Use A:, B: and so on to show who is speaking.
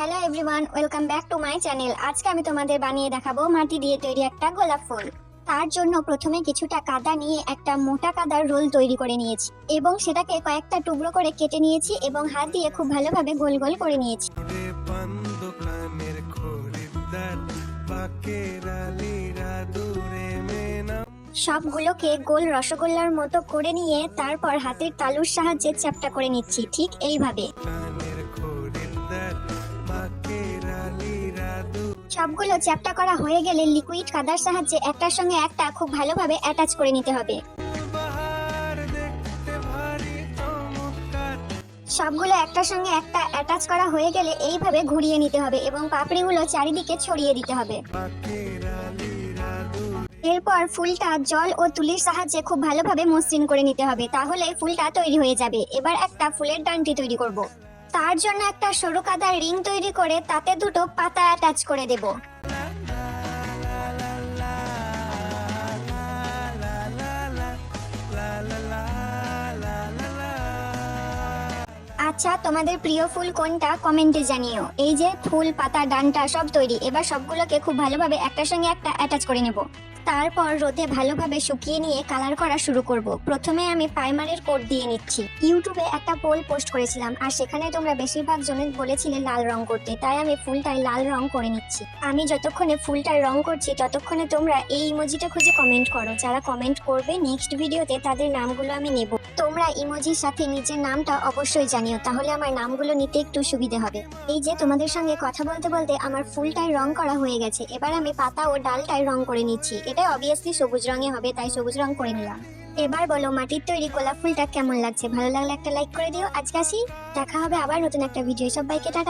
A: Hello everyone, welcome back to my channel. আজকে আমি তোমাদের বানিয়ে দেখাবো মাটি দিয়ে তৈরি একটা গোলাপ ফুল। তার জন্য প্রথমে কিছুটা কাদা নিয়ে একটা মোটা কাদার রোল তৈরি করে নিয়েছি এবং সেটাকে কয়েকটা টুকরো করে কেটে নিয়েছি এবং হাত দিয়ে খুব ভালোভাবে গোল গোল করে নিয়েছি। সবগুলোকে গোল রসগোল্লার মতো করে নিয়ে তারপর হাতের তালুর সাহায্যে চ্যাপ্টা করে নিচ্ছি, ঠিক এইভাবে। সবগুলো চ্যাপ্টা করা হয়ে গেলে লিকুইড কাদার সাহায্যে একটার সঙ্গে একটা খুব ভালোভাবে অ্যাটাচ করে নিতে হবে। সবগুলো একটার সঙ্গে একটা অ্যাটাচ করা হয়ে গেলে এইভাবে ঘুরিয়ে নিতে হবে এবং পাপড়িগুলো চারিদিকে ছড়িয়ে দিতে হবে। এরপর ফুলটা জল ও তুলির সাহায্যে খুব ভালোভাবে মসৃণ করে নিতে হবে, তাহলে ফুলটা তৈরি হয়ে যাবে। এবার একটা ফুলের ডান্ডি তৈরি করব। তার জন্য একটা সরু কাদার রিং তৈরি করে তাতে দুটো পাতা অ্যাটাচ করে দেব। আচ্ছা, তোমাদের প্রিয় ফুল কোনটা কমেন্টে জানিও। এই যে ফুল, পাতা, ডান্ডা সব তৈরি। এবার সবগুলোকে খুব ভালোভাবে একটার সঙ্গে একটা অ্যাটাচ করে নেব। তারপর রোদে ভালোভাবে শুকিয়ে নিয়ে কালার করা শুরু করব। প্রথমে আমি প্রাইমারের কোট দিয়ে নিচ্ছি। ইউটিউবে একটা পোল পোস্ট করেছিলাম আর সেখানে তোমরা বেশিরভাগ জনে বলেছিলে লাল রং করতে, তাই আমি ফুলটায় লাল রং করে নিচ্ছি। আমি যতক্ষণে ফুলটায় রং করছি ততক্ষণে তোমরা এই ইমোজিটা খুঁজে কমেন্ট করো। যারা কমেন্ট করবে নেক্সট ভিডিওতে তাদের নামগুলো আমি নেব। তোমরা ইমোজির সাথে নিজের নামটা অবশ্যই জানিও, তাহলে আমার নামগুলো নিতে একটু সুবিধা হবে। এই যে তোমাদের সঙ্গে কথা বলতে বলতে আমার ফুলটায় রং করা হয়ে গেছে। এবার আমি পাতা ও ডালটায় রং করে নিচ্ছি। এটা অবভিয়াসলি সবুজ রঙে হবে, তাই সবুজ রং করে নিলাম। এবার বলো মাটির তৈরি গোলাপ ফুলটা কেমন লাগছে? ভালো লাগলে একটা লাইক করে দিও। আজকে আসি, দেখা হবে আবার নতুন একটা ভিডিও। সবাইকে টাটা।